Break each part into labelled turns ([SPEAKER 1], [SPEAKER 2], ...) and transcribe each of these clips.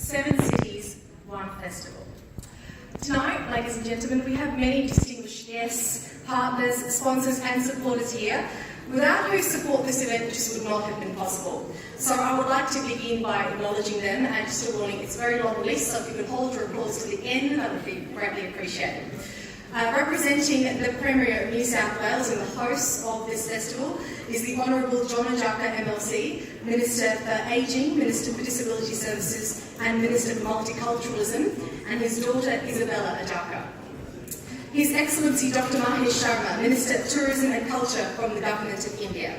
[SPEAKER 1] 7 cities, 1 festival. Tonight, ladies and gentlemen, we have many distinguished guests, partners, sponsors and supporters here, without whose support this event just would not have been possible. So I would like to begin by acknowledging them, and just a warning, it's a very long list, so if you could hold your applause to the end, that would be greatly appreciated. Representing the Premier of New South Wales and the host of this festival is the Honourable John Ajaka MLC, Minister for Ageing, Minister for Disability Services and Minister for Multiculturalism, and his daughter Isabella Ajaka. His Excellency Dr. Mahesh Sharma, Minister of Tourism and Culture from the Government of India.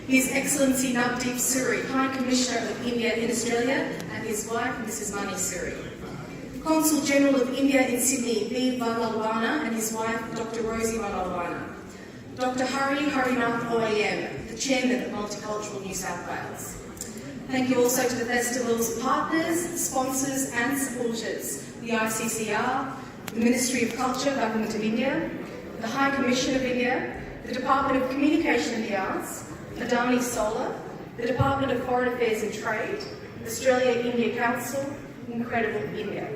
[SPEAKER 1] His Excellency Navdeep Suri, High Commissioner of India in Australia, and his wife, Mrs. Mani Suri. Consul General of India in Sydney, V. Vanalwana, and his wife, Dr. Rosie Vanalwana. Dr. Hari Harinath OAM, the Chairman of Multicultural New South Wales. Thank you also to the festival's partners, sponsors and supporters, the ICCR, the Ministry of Culture, Government of India, the High Commission of India, the Department of Communication and the Arts, Adani Solar, the Department of Foreign Affairs and Trade, Australia-India Council, Incredible India.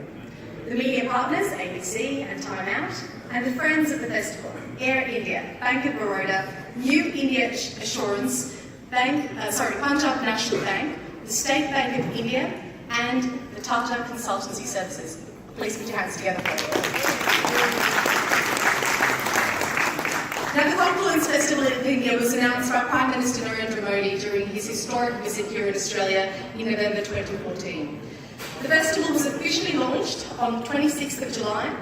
[SPEAKER 1] The media partners, ABC and Time Out, and the friends of the festival, Air India, Bank of Baroda, New India Assurance, Punjab National Bank, the State Bank of India, and the Tata Consultancy Services. Please put your hands together for it. Now, the Confluence Festival in India was announced by Prime Minister Narendra Modi during his historic visit here in Australia in November 2014. The festival was officially launched on the 26th of July,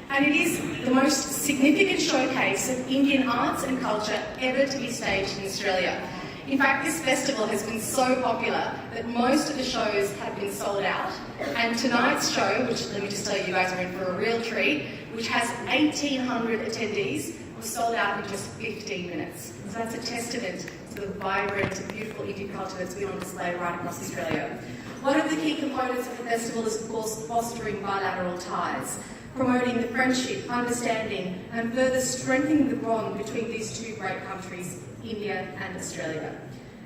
[SPEAKER 1] and it is the most significant showcase of Indian arts and culture ever to be staged in Australia. In fact, this festival has been so popular that most of the shows have been sold out, and tonight's show, which let me just tell you guys are in for a real treat, which has 1,800 attendees, was sold out in just 15 minutes. So that's a testament to the vibrant and beautiful Indian culture that's been on display right across Australia. One of the key components of the festival is, of course, fostering bilateral ties, promoting the friendship, understanding, and further strengthening the bond between these two great countries, India and Australia.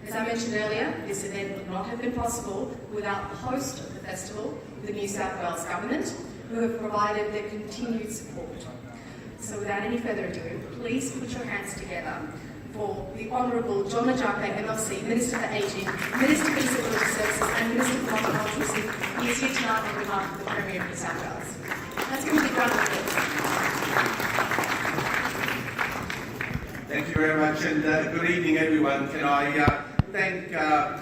[SPEAKER 1] As I mentioned earlier, this event would not have been possible without the host of the festival, the New South Wales Government, who have provided their continued support. So without any further ado, please put your hands together for the Honourable John Ajaka MLC, Minister for Ageing, Minister for Disability Services and Minister for Multiculturalism. He is here tonight on behalf of the Premier of New South Wales. Let's give him a big round of applause.
[SPEAKER 2] Thank you very much, and good evening everyone. Can I thank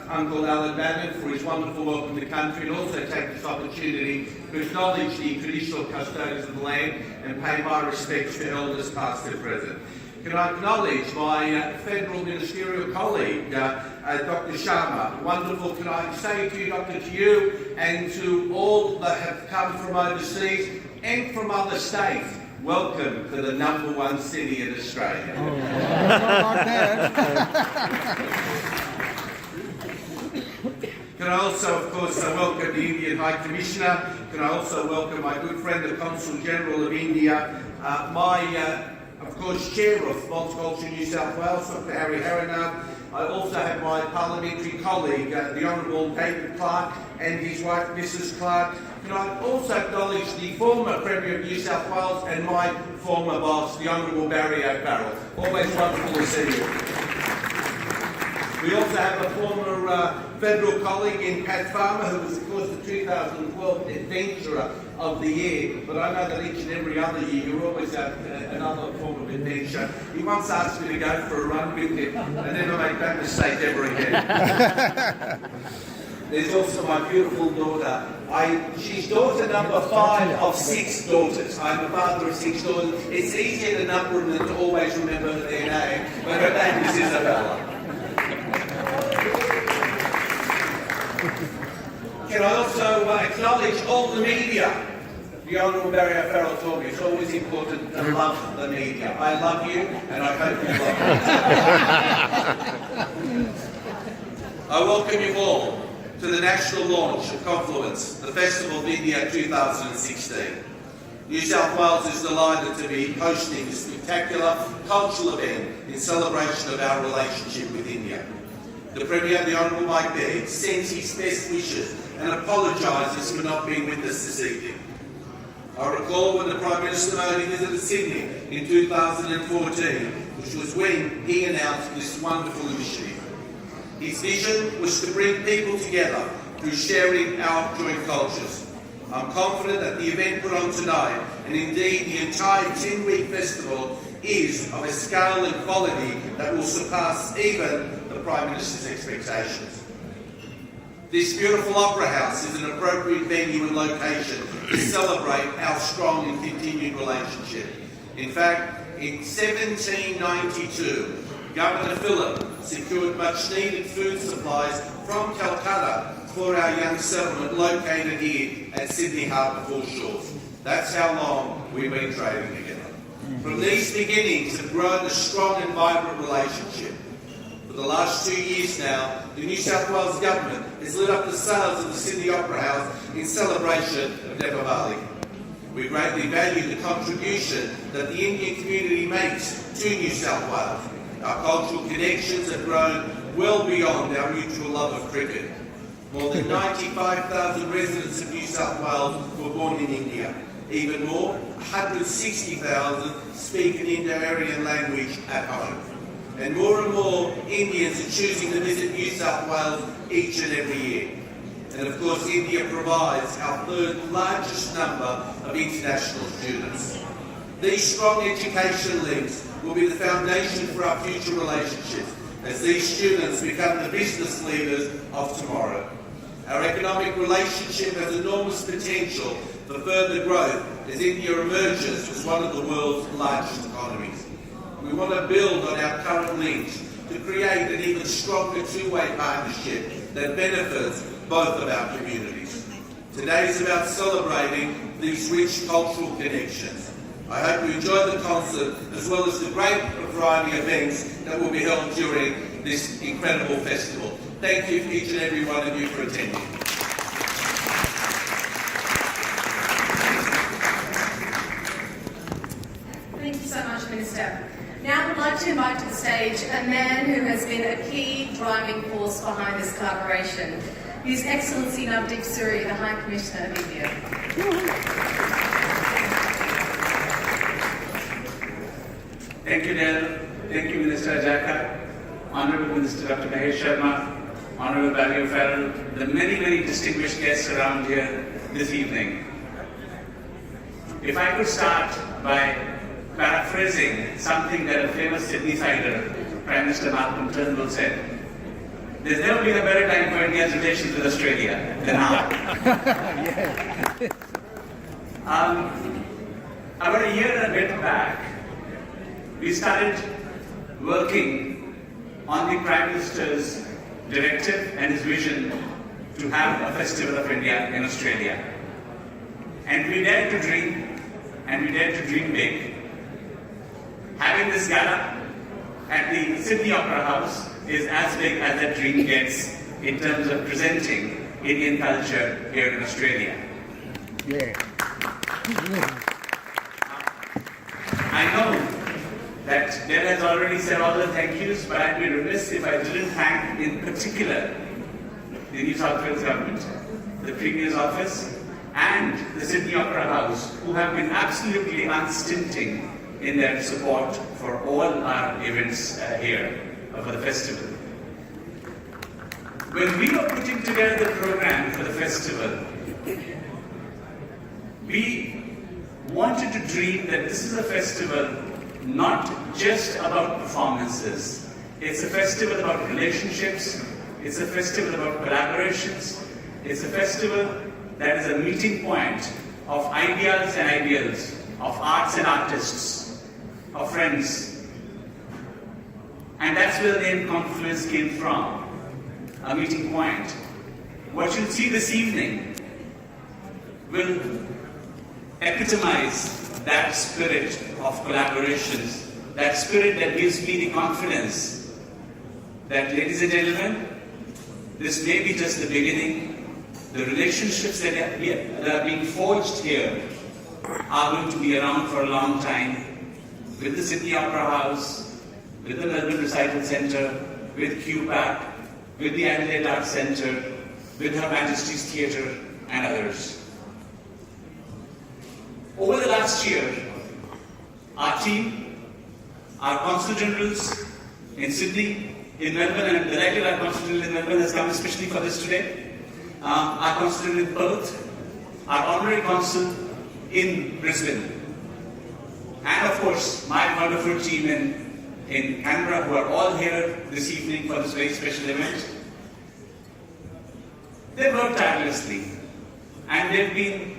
[SPEAKER 2] Uncle Alan Bannon for his wonderful welcome to the country, and also take this opportunity to acknowledge the traditional custodians of the land and pay my respects to elders past and present. Can I acknowledge my federal ministerial colleague, Dr. Sharma. Wonderful. Can I say to you, Doctor, to you and to all that have come from overseas and from other states, welcome to the #1 city in Australia. Can I also, of course, welcome the Indian High Commissioner. Can I also welcome my good friend, the Consul General of India, of course, Chair of Multicultural New South Wales, Dr. Hari Harinath. I also have my parliamentary colleague, the Honourable David Clark, and his wife, Mrs. Clark. Can I also acknowledge the former Premier of New South Wales and my former boss, the Honourable Barry O'Farrell. Always wonderful to see you. We also have a former federal colleague in Pat Farmer, who was, of course, the 2012 Adventurer of the Year. But I know that each and every other year you always have another form of adventure. He once asked me to go for a run with him and never make that mistake ever again. There's also my beautiful daughter. She's daughter number 5 of 6 daughters. I'm the father of 6 daughters. It's easier to number them than to always remember their name, but her name is Isabella. Can I also acknowledge all the media? The Honourable Barry O'Farrell told me it's always important to love the media. I love you, and I hope you love me. I welcome you all to the national launch of Confluence, the Festival of India 2016. New South Wales is delighted to be hosting a spectacular cultural event in celebration of our relationship with India. The Premier, the Honourable Mike Baird, sends his best wishes and apologises for not being with us this evening. I recall when the Prime Minister only visited Sydney in 2014, which was when he announced this wonderful initiative. His vision was to bring people together through sharing our joint cultures. I'm confident that the event put on tonight, and indeed the entire 10-week festival, is of a scale and quality that will surpass even the Prime Minister's expectations. This beautiful opera house is an appropriate venue and location to celebrate our strong and continued relationship. In fact, in 1792, Governor Phillip secured much needed food supplies from Calcutta for our young settlement located here at Sydney Harbour Foreshores. That's how long we've been trading together. From these beginnings have grown a strong and vibrant relationship. For the last 2 years now, the New South Wales Government has lit up the sails of the Sydney Opera House in celebration of Deepavali. We greatly value the contribution that the Indian community makes to New South Wales. Our cultural connections have grown well beyond our mutual love of cricket. More than 95,000 residents of New South Wales were born in India. Even more, 160,000 speak an Indo-Aryan language at home. And more Indians are choosing to visit New South Wales each and every year. And of course, India provides our third largest number of international students. These strong education links will be the foundation for our future relationships as these students become the business leaders of tomorrow. Our economic relationship has enormous potential for further growth as India emerges as one of the world's largest economies. We want to build on our current links to create an even stronger two-way partnership that benefits both of our communities. Today is about celebrating these rich cultural connections. I hope you enjoy the concert as well as the great variety of events that will be held during this incredible festival. Thank you to each and every one of you for attending.
[SPEAKER 1] Thank you so much, Minister. Now I would like to invite to the stage a man who has been a key driving force behind this collaboration, His Excellency Navdeep Suri, the High Commissioner of India.
[SPEAKER 3] Thank you, Dale. Thank you, Minister Ajaka, Honourable Minister Dr. Mahesh Sharma, Honourable Barry O'Farrell, the many distinguished guests around here this evening. If I could start by paraphrasing something that a famous Sydney-sider, Prime Minister Malcolm Turnbull, said, there's never been a better time for India's relations with Australia than now. About a year and a bit back, we started working on the Prime Minister's directive and his vision to have a Festival of India in Australia. And we dared to dream, and we dared to dream big. Having this gala at the Sydney Opera House is as big as that dream gets in terms of presenting Indian culture here in Australia.
[SPEAKER 4] Yeah.
[SPEAKER 3] I know that Dale has already said all the thank yous, but I'd be remiss if I didn't thank in particular the New South Wales Government, the Premier's Office, and the Sydney Opera House, who have been absolutely unstinting in their support for all our events here for the festival. When we were putting together the program for the festival, we wanted to dream that this is a festival not just about performances. It's a festival about relationships. It's a festival about collaborations. It's a festival that is a meeting point of ideas and ideals, of arts and artists, of friends. And that's where the name Confluence came from, a meeting point. What you'll see this evening will epitomize that spirit of collaborations, that spirit that gives me the confidence that, ladies and gentlemen, this may be just the beginning. The relationships that are being forged here are going to be around for a long time with the Sydney Opera House, with the Melbourne Recital Centre, with QPAC, with the Adelaide Arts Centre, with Her Majesty's Theatre, and others. Over the last year, our team, our Consul Generals in Sydney, in Melbourne, and I'm delighted our Consul General in Melbourne has come especially for this today, our Consul General in Perth, our Honorary Consul in Brisbane, and of course, my wonderful team in Canberra, who are all here this evening for this very special event. They've worked tirelessly, and they've been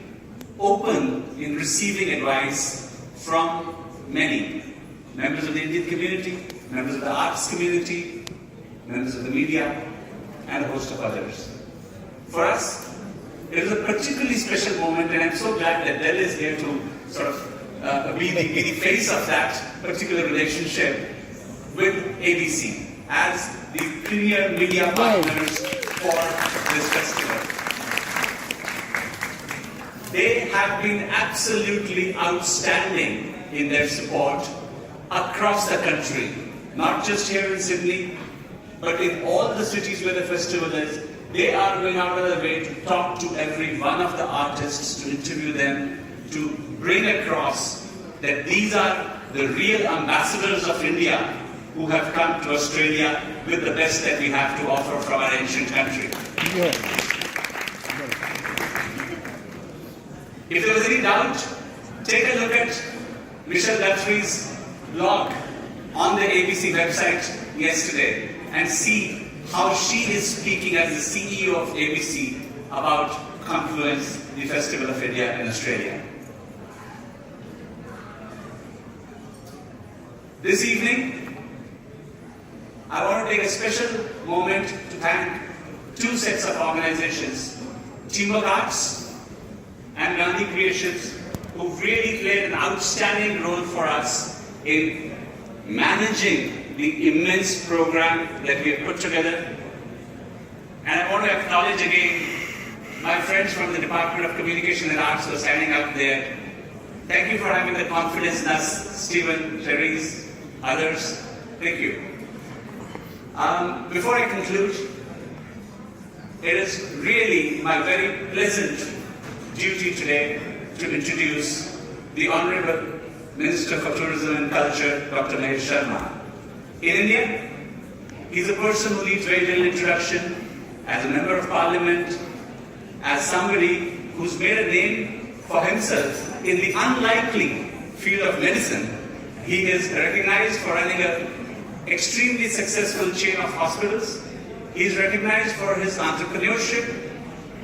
[SPEAKER 3] open in receiving advice from many members of the Indian community, members of the arts community, members of the media, and a host of others. For us, it is a particularly special moment, and I'm so glad that Del is here to sort of be the face of that particular relationship with ABC as the premier media partners for this festival. They have been absolutely outstanding in their support across the country, not just here in Sydney, but in all the cities where the festival is. They are going out of their way to talk to every one of the artists, to interview them, to bring across that these are the real ambassadors of India who have come to Australia with the best that we have to offer from our ancient country. If there was any doubt, take a look at Michelle Guthrie's blog on the ABC website yesterday and see how she is speaking as the CEO of ABC about Confluence, the Festival of India in Australia. This evening, I want to take a special moment to thank two sets of organizations, Teamwork Arts and Gandhi Creations, who really played an outstanding role for us in managing the immense program that we have put together. And I want to acknowledge again my friends from the Department of Communication and Arts who are standing out there. Thank you for having the confidence in us, Stephen, Therese, others. Thank you. Before I conclude, it is really my very pleasant duty today to introduce the Honorable Minister for Tourism and Culture, Dr. Mahesh Sharma. In India, he's a person who needs very little introduction as a member of Parliament, as somebody who's made a name for himself in the unlikely field of medicine. He is recognized for running an extremely successful chain of hospitals. He is recognized for his entrepreneurship,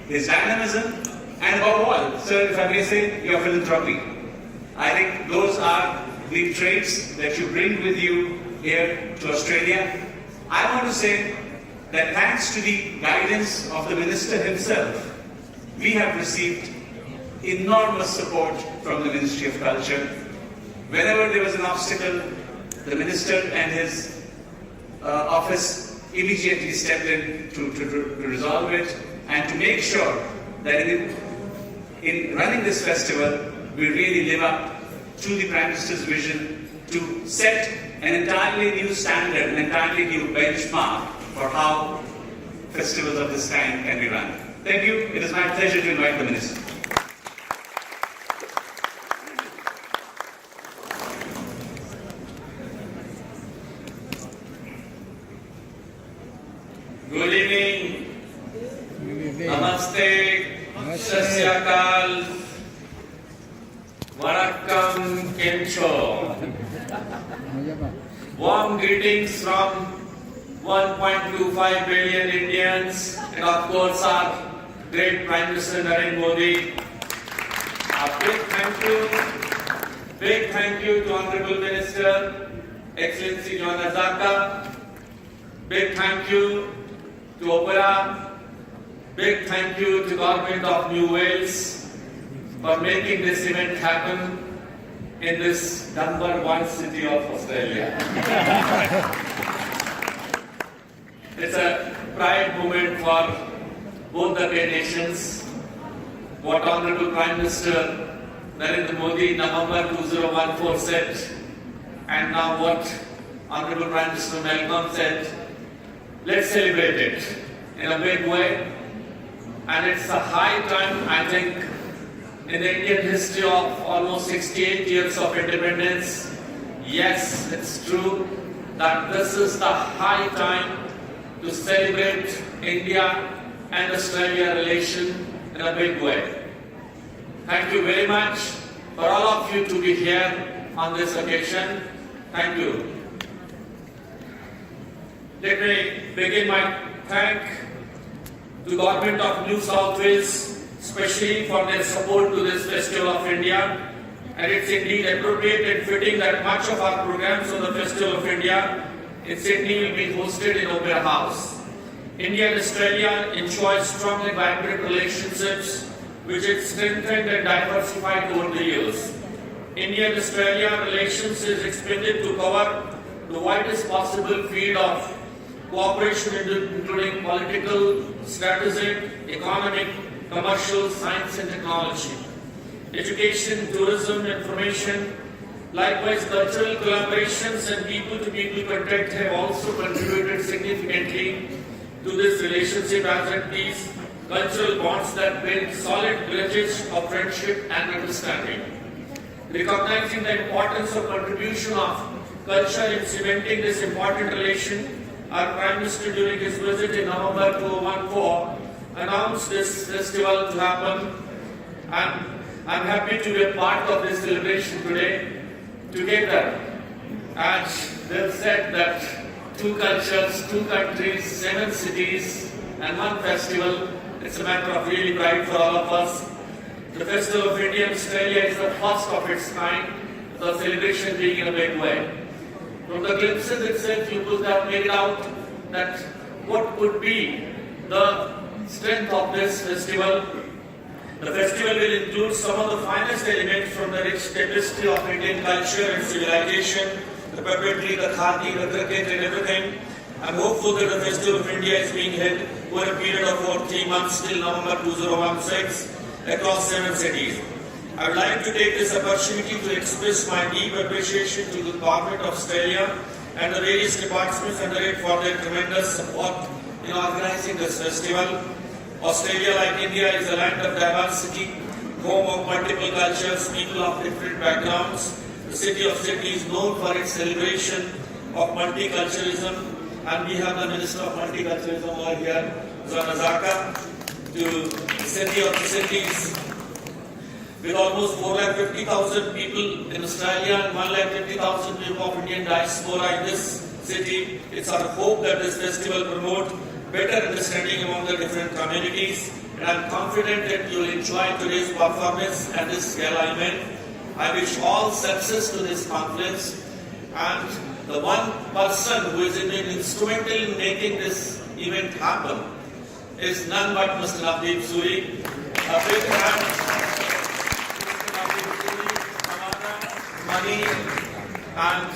[SPEAKER 3] his dynamism, and above all, sir, if I may say, your philanthropy. I think those are the traits that you bring with you here to Australia. I want to say that thanks to the guidance of the Minister himself, we have received enormous support from the Ministry of Culture. Whenever there was an obstacle, the Minister and his office immediately stepped in to resolve it and to make sure that in running this festival, we really live up to the Prime Minister's vision to set an entirely new standard, an entirely new benchmark for how festivals of this kind can be run. Thank you. It is my pleasure to invite the Minister.
[SPEAKER 4] Good evening. Namaste. Sasyakal. Vanakkam Kencho. Warm greetings from 1.25 billion Indians and of course our great Prime Minister Narendra Modi. A big thank you to Honorable Minister, Excellency John Azaka. Big thank you to Opera. Big thank you to Government of New Wales for making this event happen in this #1 city of Australia. It's a pride moment for both the great nations. What Honorable Prime Minister Narendra Modi in November 2014 said, and now what Honorable Prime Minister Malcolm said, let's celebrate it in a big way. And it's a high time, I think, in the Indian history of almost 68 years of independence. Yes, it's true that this is the high time to celebrate India and Australia relation in a big way. Thank you very much for all of you to be here on this occasion. Thank you. Let me begin my thank to the Government of New South Wales, especially for their support to this Festival of India. And it's indeed appropriate and fitting that much of our programs on the Festival of India in Sydney will be hosted in Opera House. India and Australia enjoy strong and vibrant relationships which is strengthened and diversified over the years. India and Australia relations is expected to cover the widest possible field of cooperation including political, strategic, economic, commercial, science and technology, education, tourism, information. Likewise, cultural collaborations and people-to-people contact have also contributed significantly to this relationship as it these cultural bonds that build solid bridges of friendship and understanding. Recognizing the importance of contribution of culture in cementing this important relation, our Prime Minister during his visit in November 2014 announced this festival to happen, and I'm happy to be a part of this celebration today. Together, as they've said that 2 cultures, 2 countries, 7 cities and 1 festival, it's a matter of really pride for all of us. The Festival of India and Australia is the first of its kind, the celebration being in a big way. From the glimpses itself, you could have made out that what could be the strength of this festival. The festival will include some of the finest elements from the rich tapestry of Indian culture and civilization, the puppetry, the khadi, the cricket and everything. I'm hopeful that the Festival of India is being held over a period of about 3 months till November 2016 across 7 cities. I would like to take this opportunity to express my deep appreciation to the Government of Australia and the various departments under it for their tremendous support in organizing this festival. Australia, like India, is a land of diversity, home of multiple cultures, people of different backgrounds. The city of Sydney is known for its celebration of multiculturalism, and we have the Minister of Multiculturalism over here, Zona Zaka, to the city of the cities. With almost 450,000 people in Australia and 150,000 people of Indian diaspora in this city, it's our hope that this festival promote better understanding among the different communities, and I'm confident that you will enjoy today's performance and this gala event. I wish all success to this conference, and the one person who is instrumental in making this event happen is none but Mr. Navdeep Suri. A big hand, Mr. Navdeep Suri, Amana, Mani, and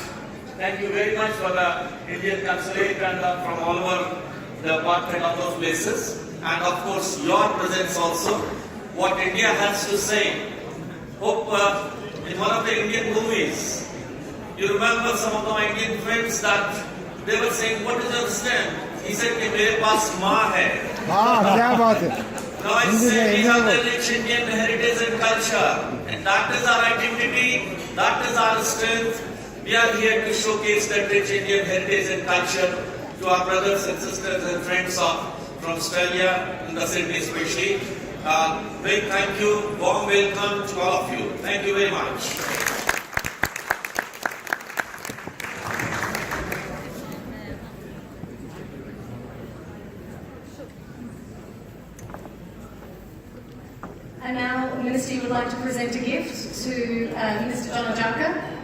[SPEAKER 4] thank you very much for the Indian Consulate and from all over the apartment of those places, and of course your presence also. What India has to say. Hope in one of the Indian movies, you remember some of my Indian friends that they were saying, what is your stand? He said, कि मेरे पास माँ है.
[SPEAKER 5] क्या बात है?
[SPEAKER 4] Now I say we have the rich Indian heritage and culture, and that is our identity, that is our strength. We are here to showcase that rich Indian heritage and culture to our brothers and sisters and friends from Australia, in the Sydney especially. Big thank you, warm welcome to all of you. Thank you very much.
[SPEAKER 1] And now the Ministry would like to present a gift to Minister John Ajaka.